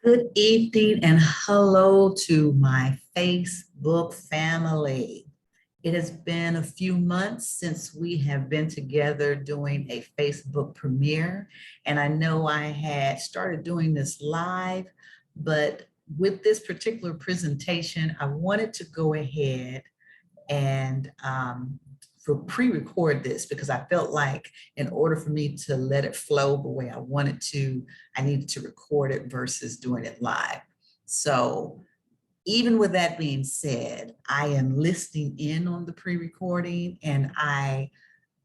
Good evening and hello to my Facebook family. It has been a few months since we have been together doing a Facebook premiere, and I know I had started doing this live, but with this particular presentation, I wanted to go ahead and for pre-record this because I felt like in order for me to let it flow the way I wanted to, I needed to record it versus doing it live. So even with that being said, I am listening in on the pre-recording, and I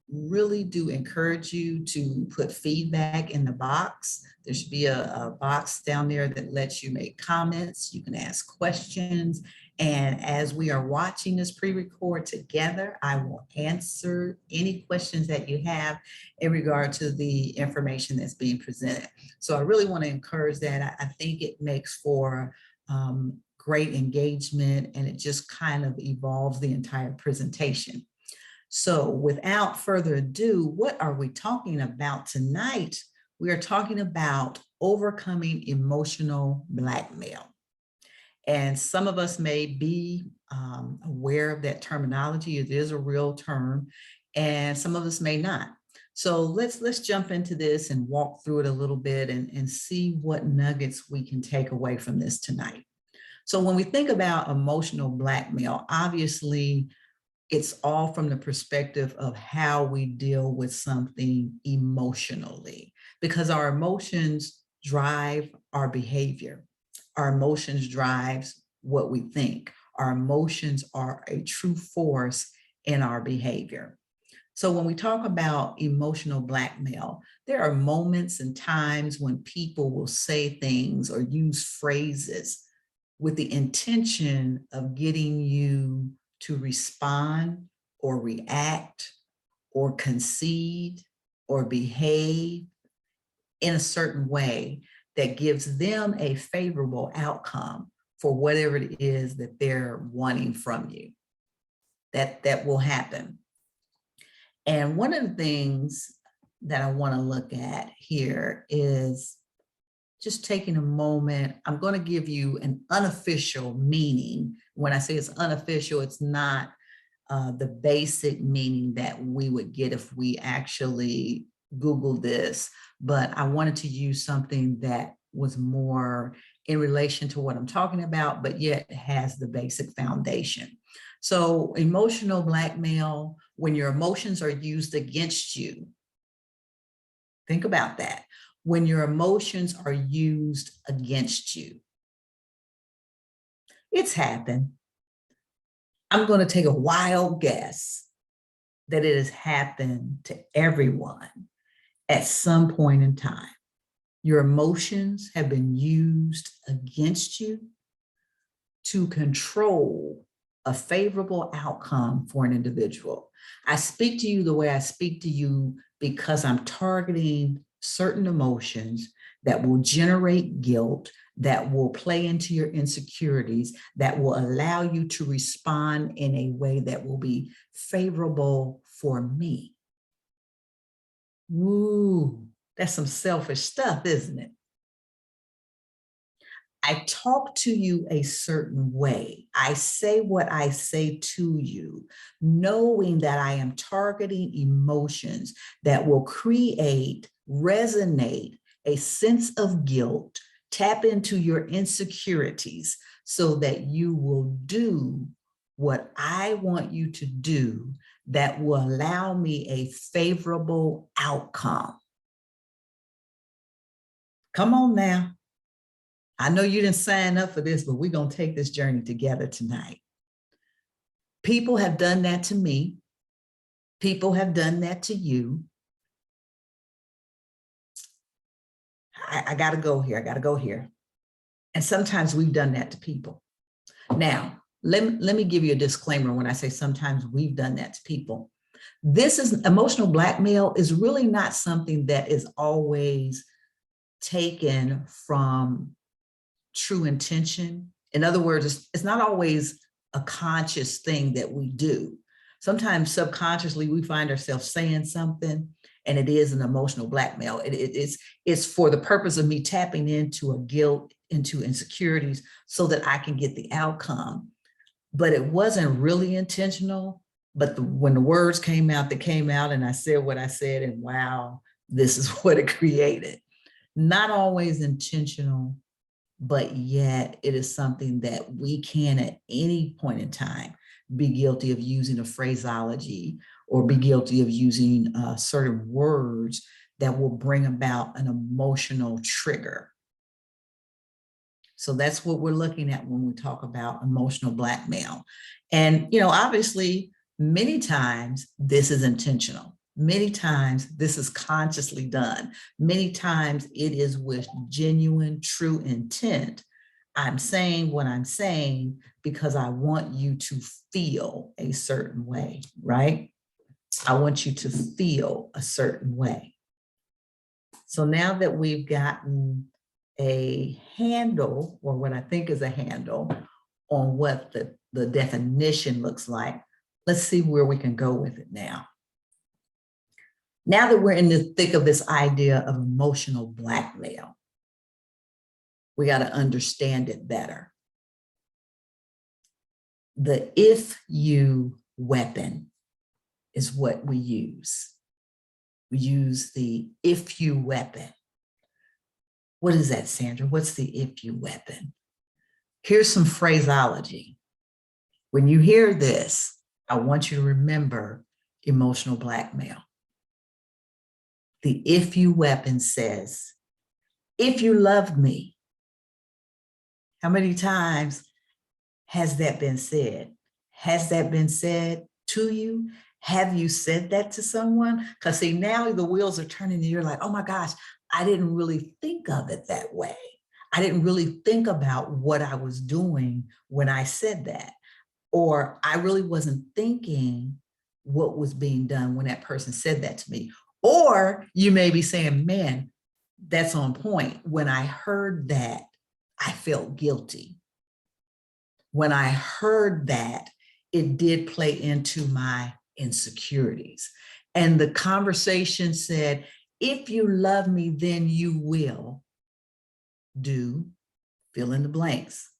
really do encourage you to put feedback in the box. There should be a box down there that lets you make comments. You can ask questions. And as we are watching this pre-record together, I will answer any questions that you have in regard to the information that's being presented. So I really want to encourage that. I think it makes for great engagement, and it just kind of evolves the entire presentation. So without further ado, what are we talking about tonight? We are talking about overcoming emotional blackmail. And some of us may be aware of that terminology. It is a real term, and some of us may not. So let's jump into this and walk through it a little bit and see what nuggets we can take away from this tonight. So when we think about emotional blackmail, obviously it's all from the perspective of how we deal with something emotionally, because our emotions drive our behavior. Our emotions drives what we think. Our emotions are a true force in our behavior. So when we talk about emotional blackmail, there are moments and times when people will say things or use phrases with the intention of getting you to respond or react or concede or behave in a certain way that gives them a favorable outcome for whatever it is that they're wanting from you. That will happen. And one of the things that I want to look at here is just taking a moment. I'm going to give you an unofficial meaning. When I say it's unofficial, it's not the basic meaning that we would get if we actually Googled this, but I wanted to use something that was more in relation to what I'm talking about, but yet has the basic foundation. So emotional blackmail, when your emotions are used against you, think about that. When your emotions are used against you, it's happened. I'm going to take a wild guess that it has happened to everyone at some point in time. Your emotions have been used against you to control a favorable outcome for an individual. I speak to you the way I speak to you because I'm targeting certain emotions that will generate guilt, that will play into your insecurities, that will allow you to respond in a way that will be favorable for me. Ooh, that's some selfish stuff, isn't it? I talk to you a certain way. I say what I say to you, knowing that I am targeting emotions that will create, resonate a sense of guilt, tap into your insecurities so that you will do what I want you to do that will allow me a favorable outcome. Come on now. I know you didn't sign up for this, but we're going to take this journey together tonight. People have done that to me. People have done that to you. I got to go here. I got to go here. And sometimes we've done that to people. Now, let me give you a disclaimer when I say sometimes we've done that to people. This is emotional blackmail is really not something that is always taken from true intention. In other words, it's not always a conscious thing that we do. Sometimes subconsciously we find ourselves saying something and it is an emotional blackmail. It's for the purpose of me tapping into a guilt, into insecurities so that I can get the outcome. But it wasn't really intentional. But when the words came out, they came out, and I said what I said, and wow, this is what it created. Not always intentional, but yet it is something that we can at any point in time be guilty of using a phraseology or be guilty of using certain words that will bring about an emotional trigger. So that's what we're looking at when we talk about emotional blackmail. And, obviously, many times this is intentional. Many times this is consciously done. Many times it is with genuine, true intent. I'm saying what I'm saying because I want you to feel a certain way, right? I want you to feel a certain way. So now that we've gotten a handle, or what I think is a handle, on what the definition looks like, let's see where we can go with it now. Now that we're in the thick of this idea of emotional blackmail, we got to understand it better. The if you weapon is what we use. We use the if you weapon. What is that, Sandra? What's the if you weapon? Here's some phraseology. When you hear this, I want you to remember emotional blackmail. The if you weapon says, if you loved me. How many times has that been said? Has that been said to you? Have you said that to someone? Because see, now the wheels are turning and you're like, oh my gosh, I didn't really think of it that way. I didn't really think about what I was doing when I said that. Or I really wasn't thinking what was being done when that person said that to me. Or you may be saying, man, that's on point. When I heard that, I felt guilty. When I heard that, it did play into my insecurities. And the conversation said, if you love me, then you will do, fill in the blanks.